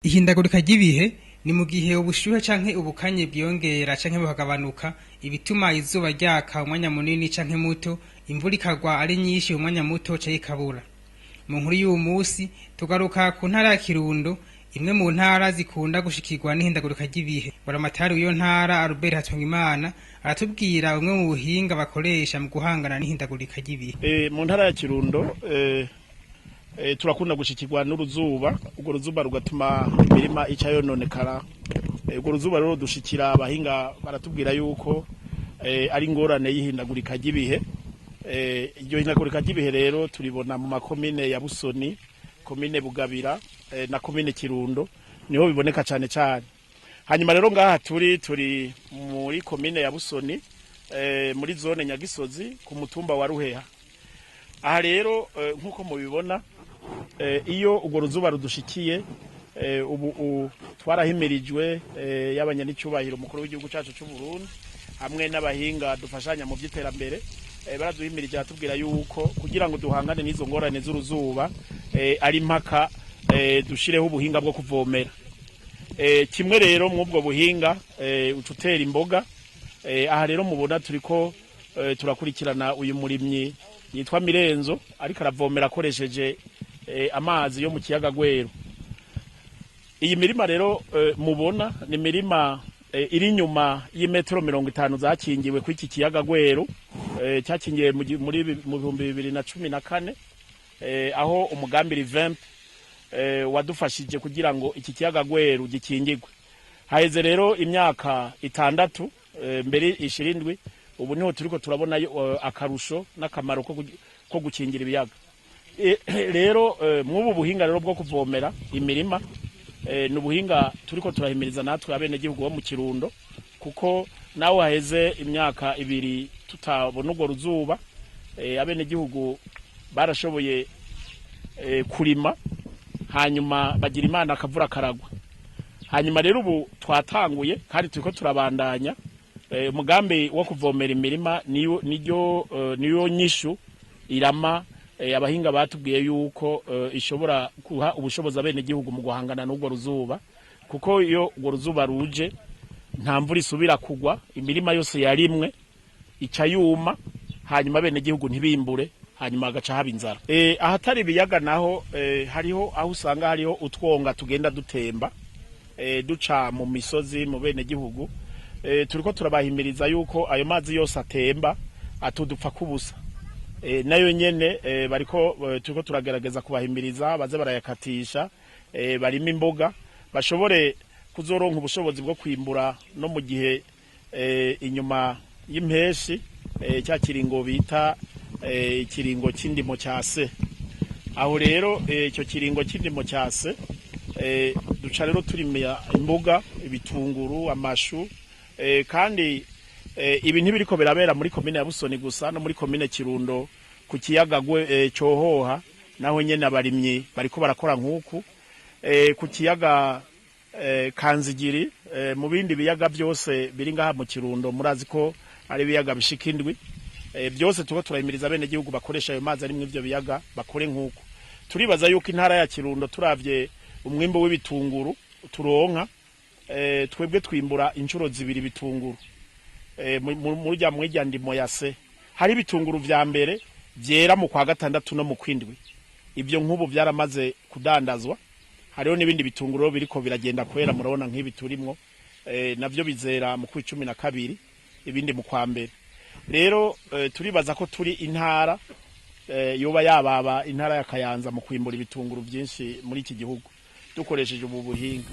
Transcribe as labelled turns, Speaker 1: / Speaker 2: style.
Speaker 1: Ihindagurika ry'ibihe ni mu gihe ubushuhe canke ubukanye bwiyongera canke bukagabanuka, ibituma izuba ryaka umwanya munini canke muto, imvura ikagwa ari nyinshi umwanya muto canke ikabura. Mu nkuru y'uwu musi tugaruka ku ntara ya Kirundo, imwe mu ntara zikunda gushikirwa n'ihindagurika ry'ibihe. Buramatari w'iyo ntara Albert Hatungimana aratubwira bumwe mu buhinga bakoresha mu guhangana n'ihindagurika ry'ibihe.
Speaker 2: Mu ntara ya Kirundo turakunda gushikirwa n'uruzuba, urwo ruzuba rugatuma imirima ica yononekara. Urwo ruzuba rero dushikira abahinga baratubwira yuko ari ingorane y'ihindagurika ry'ibihe. Iryo hindagurika ry'ibihe rero turibona mu makomine ya Busoni, komine Bugabira na komine Kirundo, niho biboneka cane cane. Hanyuma rero ngaha turi muri komine ya Busoni, muri zone Nyagisozi ku mutumba wa Ruheha. Aha rero nkuko mubibona, iyo urwo ruzuba rudushikiye, ubu twarahimirijwe y'abanyanicubahiro umukuru w'igihugu cacu c'u Burundi hamwe n'abahinga dufashanya mu by'iterambere, baraduhimirije atubwira yuko kugira ngo duhangane n'izo ngorane z'uruzuba ari mpaka dushireho ubuhinga bwo kuvomera. Kimwe rero mw'ubwo buhinga ucutera imboga. Aha rero mubona turiko turakurikirana uyu murimyi yitwa Mirenzo ariko aravomera akoresheje amazi yo mu kiyaga Gweru. Iyi mirima rero mubona ni mirima iri nyuma y'imetero 50 zakingiwe ku iki kiyaga Gweru, cyakingiwe mu 2014, aho umugambi Revamp wadufashije kugira ngo iki kiyaga Gweru gikingirwe. Haheze rero imyaka 6 mbere 20, ubu niho turiko turabona akarusho n'akamaro ko gukingira ibiyaga. Rero mw'ubu buhinga rero bwo kuvomera imirima, n'ubuhinga turiko turahimiriza natwe abene gihugu bo mu Kirundo, kuko nawe haheze imyaka 2 tutabona urwo ruzuba. Abene gihugu barashoboye kurima, hanyuma bagira Imana akavura karagwa. Hanyuma rero ubu twatanguye kandi turiko turabandanya. Umugambi wo kuvomera imirima niyo nyishu irama abahinga batubwiye yuko ishobora kuha ubushobozi abene gihugu mu guhangana n'urwo ruzuba, kuko iyo urwo ruzuba ruje nta mvura isubira kugwa, imirima yose yarimwe ica yuma, hanyuma abene gihugu ntibimbure, hanyuma agaca haba inzara. Ahatari ibiyaga naho hariho aho usanga hariho utwonga tugenda dutemba duca mu misozi mu bene gihugu. Turiko turabahimiriza yuko ayo mazi yose atemba atudupfa kubusa. Nayo nyene bariko turiko turagerageza kubahimiriza baze barayakatisha, barimo imboga bashobore kuzoronka ubushobozi bwo kwimbura no mu gihe inyuma y'impeshi, cya kiringo bita ikiringo c'indimo cyase. Aho rero icyo kiringo c'indimo cyase duca rero turimira imboga, ibitunguru, amashu. Kandi ibi ntibiriko birabera muri komine ya Busoni gusa, no muri komine Kirundo ku kiyaga Cyohoha naho nyene abarimyi bariko barakora nkuku. Ku kiyaga Kanzigiri, mu bindi biyaga byose biri ngaha mu Kirundo murazi ko ari biyaga bishika indwi. Byose tuko turahimiriza bene gihugu bakoresha ayo mazi ari mu ivyo biyaga bakore nkuku. Turibaza yuko intara ya Kirundo turavye umwimbo w'ibitunguru turonka, twebwe twimbura inshuro 2 bitunguru murya mwirya ndimo yase. Hari bitunguru vya mbere vyera mu kwa gatandatu no mu kwindwi, ibyo nk'ubu vyaramaze kudandazwa. Hariho n'ibindi bitunguru biriko biragenda kwera, murabona nk'ibi turimwo, navyo bizera mu kwa 12, ibindi mu kwa mbere. Rero turibaza ko turi intara yoba yababa intara ya Kayanza mu kwimbura ibitunguru byinshi muri iki gihugu dukoresheje ubu buhinga.